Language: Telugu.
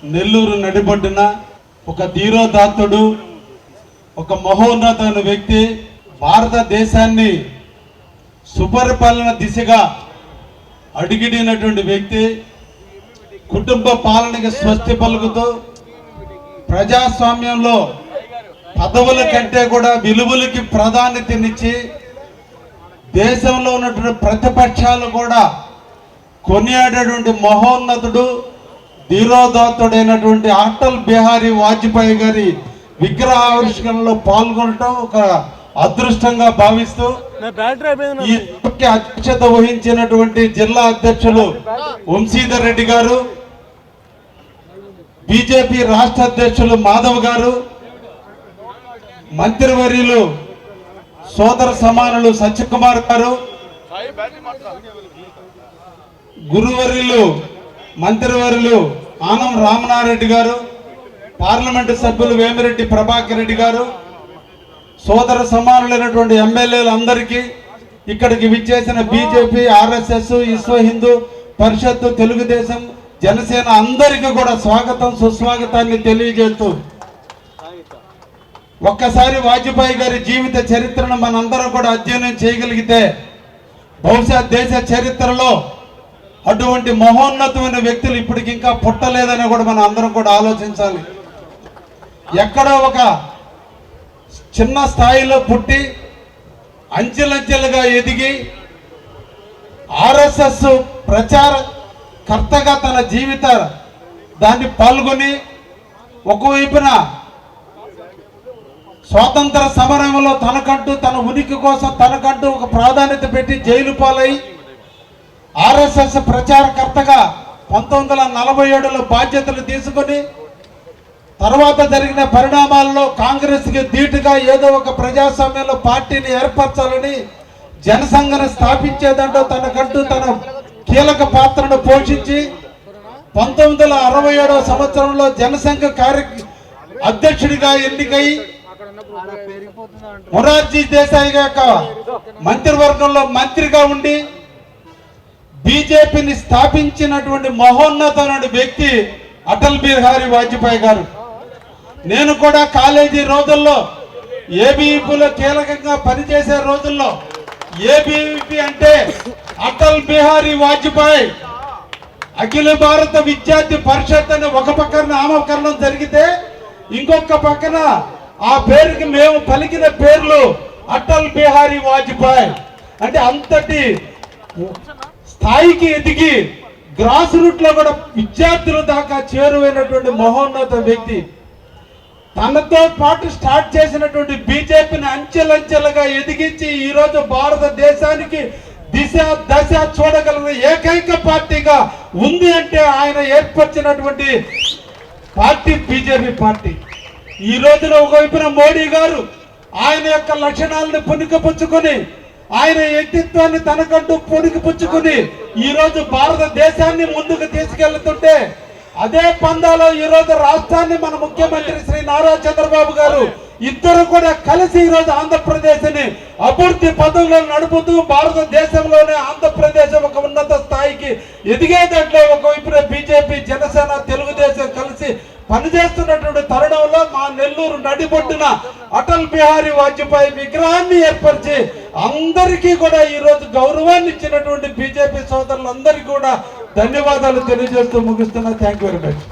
నెల్లూరు నడిబొడ్డున ఒక ధీరోదాత్తుడు, ఒక మహోన్నతమైన వ్యక్తి, భారతదేశాన్ని సుపరిపాలన దిశగా అడుగిడినటువంటి వ్యక్తి, కుటుంబ పాలనకి స్వస్తి పలుకుతూ ప్రజాస్వామ్యంలో పదవుల కంటే కూడా విలువలకి ప్రాధాన్యతనిచ్చి దేశంలో ఉన్నటువంటి ప్రతిపక్షాలు కూడా కొనియాడేటువంటి మహోన్నతుడు, ధీరోదాత్తుడైనటువంటి అటల్ బిహారీ వాజ్పేయి గారి విగ్రహ ఆవిష్కరణలో పాల్గొనడం ఒక అదృష్టంగా భావిస్తూ ఈ అధ్యక్షత వహించినటువంటి జిల్లా అధ్యక్షులు వంశీధర్ రెడ్డి గారు, బీజేపీ రాష్ట్ర అధ్యక్షులు మాధవ్ గారు, మంత్రివర్యులు సోదర సమానులు సత్యకుమార్ గారు, గురువర్యులు మంత్రివర్యులు ఆనం రామనారెడ్డి గారు, పార్లమెంటు సభ్యులు వేమిరెడ్డి ప్రభాకర్ రెడ్డి గారు, సోదర సమానులైనటువంటి ఎమ్మెల్యేలు అందరికీ, ఇక్కడికి విచ్చేసిన బీజేపీ, ఆర్ఎస్ఎస్, విశ్వ హిందూ పరిషత్తు, తెలుగుదేశం, జనసేన అందరికీ కూడా స్వాగతం సుస్వాగతాన్ని తెలియజేస్తూ, ఒక్కసారి వాజ్పేయి గారి జీవిత చరిత్రను మనందరం కూడా అధ్యయనం చేయగలిగితే బహుశా దేశ చరిత్రలో అటువంటి మహోన్నతమైన వ్యక్తులు ఇప్పటికి ఇంకా పుట్టలేదని కూడా మనం అందరం కూడా ఆలోచించాలి. ఎక్కడో ఒక చిన్న స్థాయిలో పుట్టి అంచెలంచెలుగా ఎదిగి ఆర్ఎస్ఎస్ ప్రచారకర్తగా తన జీవిత దాన్ని పాల్గొని ఒకవైపున స్వాతంత్ర సమరంలో తనకంటూ తన ఉనికి కోసం తనకంటూ ఒక ప్రాధాన్యత పెట్టి జైలు పాలై ఆర్ఎస్ఎస్ ప్రచారకర్తగా 1947లో బాధ్యతలు తీసుకొని తర్వాత జరిగిన పరిణామాల్లో కాంగ్రెస్కి ధీటుగా ఏదో ఒక ప్రజాస్వామ్యంలో పార్టీని ఏర్పరచాలని జనసంఘను స్థాపించేదంటూ తనకంటూ తన కీలక పాత్రను పోషించి 1967వ సంవత్సరంలో జనసంఘ అధ్యక్షుడిగా ఎన్నికై మొరార్జీ దేశాయి యొక్క మంత్రివర్గంలో మంత్రిగా ఉండి బీజేపీని స్థాపించినటువంటి మహోన్నతమైన వ్యక్తి అటల్ బిహారీ వాజ్పేయి గారు. నేను కూడా కాలేజీ రోజుల్లో ఏబీవీపీలో కీలకంగా పనిచేసే రోజుల్లో ఏబీవీపీ అంటే అటల్ బిహారీ వాజ్పేయి అఖిల భారత విద్యార్థి పరిషత్ అని ఒక పక్కన నామకరణం జరిగితే ఇంకొక పక్కన ఆ పేరుకి మేము పలికిన పేర్లు అటల్ బిహారీ వాజ్పేయి. అంటే అంతటి స్థాయికి ఎదిగి గ్రాస్ రూట్ లో కూడా విద్యార్థుల దాకా చేరువైనటువంటి మహోన్నత వ్యక్తి. తనతో పాటు స్టార్ట్ చేసినటువంటి బీజేపీని అంచెలంచెలుగా ఎదిగించి ఈరోజు భారతదేశానికి దిశ దశ చూడగలిగిన ఏకైక పార్టీగా ఉంది అంటే ఆయన ఏర్పరిచినటువంటి పార్టీ బీజేపీ పార్టీ. ఈ రోజున ఒకవైపున మోడీ గారు ఆయన యొక్క లక్షణాలను పుణికిపుచ్చుకొని ఆయన వ్యక్తిత్వాన్ని తనకంటూ పుణికిపుచ్చుకొని ఈ రోజు భారతదేశాన్ని ముందుకు తీసుకెళ్తుంటే అదే పందాలో ఈ రోజు రాష్ట్రాన్ని మన ముఖ్యమంత్రి శ్రీ నారా చంద్రబాబు గారు ఇద్దరు కూడా కలిసి ఈ రోజు ఆంధ్రప్రదేశ్ ని అభివృద్ధి పదంలో నడుపుతూ భారతదేశంలోనే ఆంధ్రప్రదేశ్ ఒక ఉన్నత స్థాయికి ఎదిగేటట్లు ఒకవైపున బీజేపీ, జనసేన, తెలుగుదేశం కలిసి పనిచేస్తున్నటువంటి తరుణంలో మా నెల్లూరు నడిబొడ్డున అటల్ బిహారీ వాజ్పేయి విగ్రహాన్ని ఏర్పరిచి అందరికీ కూడా ఈ రోజు గౌరవాన్ని ఇచ్చినటువంటి బీజేపీ సోదరులందరికీ కూడా ధన్యవాదాలు తెలియజేస్తూ ముగిస్తున్నా. Thank you very much.